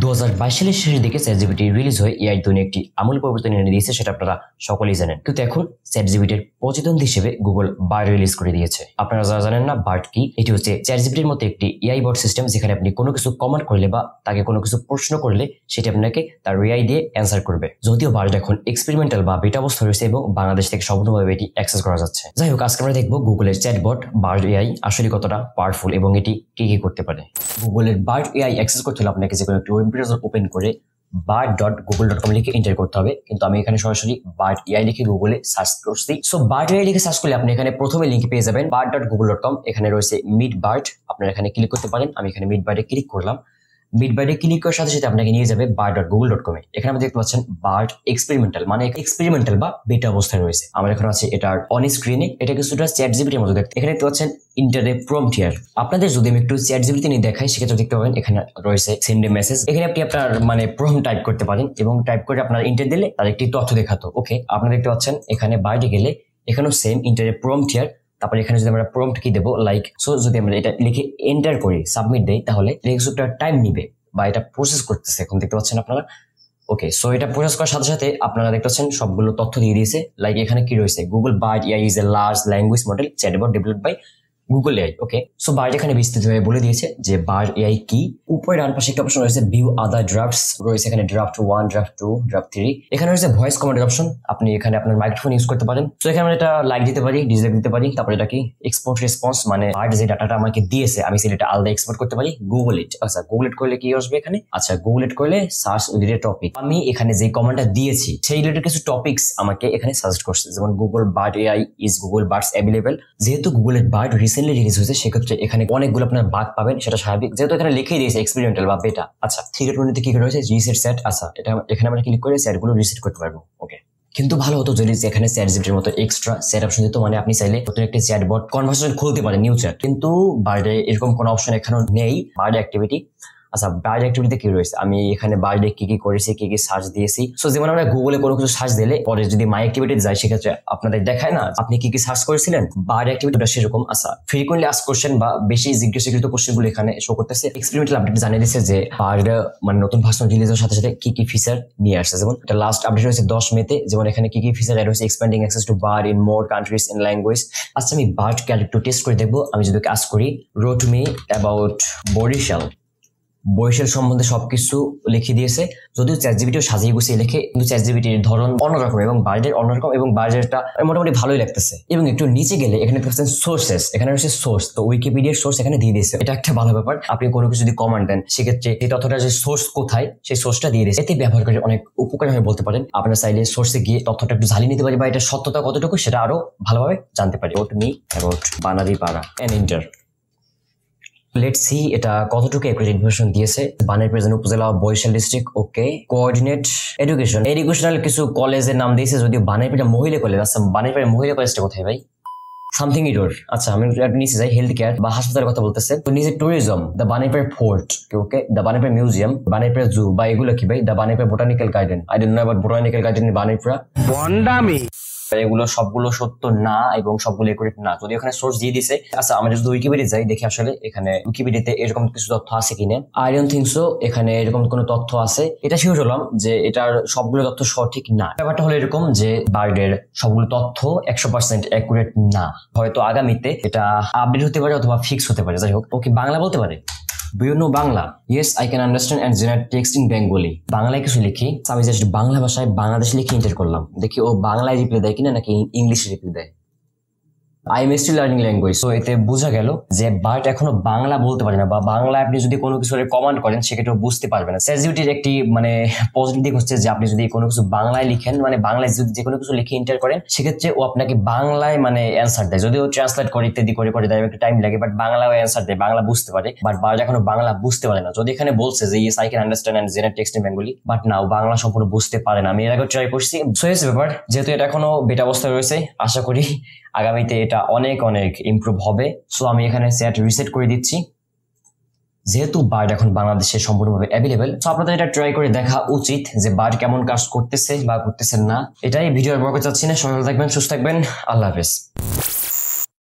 2022 সালের শেষের দিকে চ্যাটজিপিটি রিলিজ হয়ে এআই দুনিয়া একটি আমূল পরিবর্তন এনে দিয়েছে, সেটা আপনারা সকলেই জানেন। কিন্তু এখন চ্যাটজিপিটির প্রতিদ্বন্দ্বী হিসেবে গুগল বার্ড রিলিজ করে দিয়েছে। আপনারা যারা জানেন না বার্ড কি, এটি হচ্ছে চ্যাটজিপিটির মতো একটি এআই বট সিস্টেম, যেখানে আপনি কোনো কিছু কমেন্ট করলে বা তাকে কোনো কিছু প্রশ্ন করলে সেটি আপনাকে তার এআই দিয়ে অ্যান্সার করবে। যদিও বার্ড এখন এক্সপেরিমেন্টাল বা বেটা অবস্থা রয়েছে এবং বাংলাদেশ থেকে সম্পূর্ণভাবে এটি অ্যাক্সেস করা যাচ্ছে। যাই হোক, আজকে আমরা দেখবো গুগলের চ্যাটবট বার্ড এআই আসলে কতটা পাওয়ারফুল এবং এটি কি কি করতে পারে। গুগলের বার্ড এআই অ্যাক্সেস করতে হলে আপনাকে যে কোনো একটি ওয়েব ব্রাউজার ওপেন করে bard.google.com লিখে এন্টার করতে হবে। কিন্তু আমি এখানে সরাসরি বার্ড এআই লিখে গুগলে সার্চ করছি। সো বার্ড এআই লিখে সার্চ করলে আপনি এখানে প্রথমে লিংক পেয়ে যাবেন bard.google.com। এখানে রয়েছে মিট বার্ড, আপনারা এখানে ক্লিক করতে পারেন। আমি এখানে মিট বার্ডে ক্লিক করলাম। মিট বার্ডে ক্লিক করার সাথে সাথে আপনাকে নিয়ে যাবে bard.google.com এ। এখানে আপনি দেখতে পাচ্ছেন বার্ড এক্সপেরিমেন্টাল, মানে এক্সপেরিমেন্টাল বা বেটা অবস্থায় রয়েছে। আমার এখানে আছে এটার অন স্ক্রিনে, এটা কিছুটা চ্যাটজিপিটির মতো দেখতে। এখানে দেখতে পাচ্ছেন ইন্টারে প্রম্পট হিয়ার। আপনাদের যদি আমি একটু চ্যাটজিপিটি নিয়ে দেখাই সেক্ষেত্রে দেখতে পাবেন এখানে রয়েছে সেন্ড এ মেসেজ। এখানে আপনি আপনার মানে প্রম্পট টাইপ করতে পারেন এবং টাইপ করে আপনার ইন্টার দিলে তার একটি তথ্য দেখাতো। ওকে, আপনারা দেখতে পাচ্ছেন এখানে বার্ডে গেলে এখানেও সেম ইন্টারে প্রম্পট হিয়ার। তারপরে এখানে যদি আমরা প্রম্পট কি দেবো, লাইক সো যদি আমরা এটা লিখে এন্টার করি সাবমিট দেই, তাহলে কিছুটা টাইম নিবে বা এটা প্রসেস করতেছে। এখন দেখতে পাচ্ছেন আপনারা। ওকে, সো এটা প্রসেস করার সাথে সাথে আপনারা দেখতে পাচ্ছেন সবগুলো তথ্য দিয়ে দিয়েছে। লাইক এখানে কি রয়েছে, Google Bard AI is a large language model chatbot developed by Google AI. Okay, so Bard এখানে বিস্তারিতভাবে বলে দিয়েছে যে বার্ড এআই কি। উপরে ডান পাশে একটা অপশন রয়েছে ভিউ আদার ড্রাফটস রয়েছে, এখানে ড্রাফট 1, ড্রাফট 2, ড্রাফট 3। এখানে রয়েছে ভয়েস কমান্ডের অপশন, আপনি এখানে আপনার মাইক্রোফোন ইউজ করতে পারেন। সো এখানে আমরা এটা লাইক দিতে পারি, ডিসলাইক দিতে পারি। তারপরে এটা কি এক্সপোর্ট রেসপন্স, মানে বার্ড যে ডাটাটা আমাকে দিয়েছে আমি সেটা আলাদা এক্সপোর্ট করতে পারি। গুগল ইট, আচ্ছা গুগল ইট করলে কি আসবে এখানে, আচ্ছা গুগল ইট করলে সার্চ রিলেটেড টপিক। আমি এখানে যে কমান্ডটা দিয়েছি সেই রিলেটেড কিছু টপিকস আমাকে এখানে সাজেস্ট করছে, যেমন Google Bard AI is Google birds available. যেহেতু গুগলের বার্ড রিসেন্টলি রিলিজ হয়েছে সেক্ষেত্রে এখানে অনেকগুলো আপনার বাগ পাবেন, সেটা স্বাভাবিক, যেহেতু এখানে লিখেই দিয়েছে এক্সপেরিমেন্টাল বা বেটা। আচ্ছা থ্রি ডট কি রয়েছে রিসেট সেট, আচ্ছা এটা এখানে আমরা ক্লিক করে সেট গুলো রিসেট করতে পারবো। ওকে, কিন্তু ভালো হতো যদি এখানে চ্যাটজিপিটির মতো এক্সট্রা সেট অপশন দিত, মানে আপনি চাইলে নতুন একটি চ্যাটবট কনভারসেশন খুলতে পারেন নিউ চ্যাট। কিন্তু বার্ডে এরকম কোনো অপশন এখানেও নেই। বার্ড অ্যাক্টিভিটি, আচ্ছা বার্ড অ্যাক্টিভিটিতে কি রয়েছে, আমি এখানে বার্ডে কি কি করেছি, কি কি সার্চ দিয়েছি। সো যেমন আমরা গুগলে কোনো কিছু সার্চ দিলে পরে যদি মাই অ্যাক্টিভিটি যায় সেক্ষেত্রে আপনাদের দেখায় না আপনি কি কি সার্চ করেছিলেন। বার্ড অ্যাক্টিভিটিটা সেরকম। আচ্ছা ফ্রিকোয়েন্টলি আস্ক কোশ্চেন বা বেশি জিজ্ঞাসাকৃত কোশ্চেনগুলো এখানে শো করতেছে। এক্সপেরিমেন্টাল আপডেট জানিয়ে দিচ্ছে যে বার্ড মানে নতুন ভার্সন রিলিজের সাথে সাথে কি কি ফিচার নিয়ে আসছে। যেমন এটা লাস্ট আপডেট হয়েছে 10 মেতে, যেমন এখানে কি কি ফিচার অ্যাড হয়েছে, expanding access to bird in more countries in language. আচ্ছা আমি বার্ড কে একটু টেস্ট করে দেখবো। আমি যদি আস্ক করি রোট মি অ্যাবাউট বরিশাল, বরিশাল সম্বন্ধে সবকিছু লিখে দিয়েছে। যদিও চ্যাটজিপিটিও সাজিয়ে গুছিয়ে লেখে, কিন্তু চ্যাটজিপিটির ধরন অন্যরকম এবং বার্ডের অন্যরকম, এবং বার্ডেরটা মোটামুটি ভালোই লাগতেছে। এবং একটু নিচে গেলে এখানে দেখতে পাচ্ছেন সোর্সেস, এখানে রয়েছে সোর্স, তো উইকিপিডিয়ার সোর্স এখানে দিয়ে দিয়েছে। এটা একটা ভালো ব্যাপার। আপনি কোনো কিছু যদি কমান্ড দেন সেক্ষেত্রে এই তথ্যটা যে সোর্স কোথায় সেই সোর্সটা দিয়ে দিয়েছে। এতে ব্যবহারকারী অনেক উপকারী হয়ে বলতে পারেন। আপনারা চাইলে সোর্সে গিয়ে তথ্যটা একটু ঝালিয়ে নিতে পারি বা এটা সত্যতা কতটুকু সেটা আরো ভালোভাবে জানতে পারি। What me about Banaripara and enter. Let's see এটা কতটুকু অ্যাকুরেট ইনফরমেশন দিয়েছে। Banaripara upazila Barisal district. Okay, coordinate education, educational কিছু কলেজের নাম দিয়েছে, যদিও বানারীপাড়া মহিলা কলেজ। আচ্ছা বানারীপাড়া মহিলা কলেজটা কোথায় ভাই, সামথিং ইডোর। আচ্ছা আমি নিচে যাই, হেলথ কেয়ার বা হাসপাতালের কথা বলতেছে। তো নিচে tourism, the Banaripara fort. Okay, the Banaripara museum, Banaripara zoo বা এগুলো কি ভাই, the Banaripara botanical garden. I don't know about botanical garden in Banaripara. বন্ডামি, এগুলো সবগুলো সত্য না এবং সবগুলো একুরেট না, যদি এখানে সোর্স দিয়ে দিছে। আচ্ছা আমরা যদি উইকিপিডিয়া যাই দেখি আসলে এখানে উইকিপিডিয়াতে এরকম কিছু তথ্য আছে কিনা। আই ডোন্ট থিংক সো এখানে এরকম কোনো তথ্য আছে। এটা শিওর হলাম যে এটার সবগুলো তথ্য সঠিক না। ব্যাপারটা হলো এরকম যে বার্ডের সবগুলো তথ্য 100% একুরেট না। হয়তো আগামীতে এটা আপডেট হতে পারে অথবা ফিক্স হতে পারে। যাই হোক, ওকে বাংলা বলতে পারে। Do you know Bangla? Yes, I can understand and generate text in Bengali. বাংলায় কিছু লিখি, আমি জাস্ট বাংলা ভাষায় বাংলাদেশ লিখে এন্টার করলাম, দেখি ও বাংলায় রিপ্লাই দেয় কিনা নাকি ইংলিশে রিপ্লাই দেয়। I am still learning language. তো এতে বোঝা গেল যে বার্ড এখনো বাংলা বলতে পারে না, বা বাংলা আপনি যদি কোনো কিছু কমান্ড করেন সেক্ষেত্রে বুঝতে পারবে না। চ্যাটজিপিটির একটি মানে পজিটিভ দিক হচ্ছে যে আপনি যদি কোনো কিছু বাংলায় লিখেন, মানে বাংলায় যদি যে কোনো কিছু লিখে এন্টার করেন সেক্ষেত্রে ও আপনাকে বাংলায় মানে অ্যান্সার দেয়। যদিও ট্রান্সলেট করে ইত্যাদি করে দেয়, একটু টাইম লাগে, বাট বাংলায় অ্যান্সার দেয়, বাংলা বুঝতে পারে। বাট বার্ড এখনো বাংলা বুঝতে পারে না। যদি এখানে বলছে যে yes I can understand and generate text in Bengali, but না ও বাংলা সম্পূর্ণ বুঝতে পারে না। আমি এর আগে ট্রাই করছি। সো এস ব্যাপার, যেহেতু এটা এখনো বেটা অবস্থায় রয়েছে, আশা করি আগামীতে এটা অনেক অনেক ইমপ্রুভ হবে। সো আমি এখানে চ্যাট রিসেট করে দিচ্ছি। যেহেতু বার্ড এখন বাংলাদেশে সম্পূর্ণভাবে অ্যাভেলেবেল, তো আপনাদের এটা ট্রাই করে দেখা উচিত যে বার্ড কেমন কাজ করতেছে বা করতেছে না। এটাই ভিডিওর বড় করতে চাচ্ছি না। সবাই ভালো থাকবেন, সুস্থ থাকবেন, আল্লাহ হাফেজ।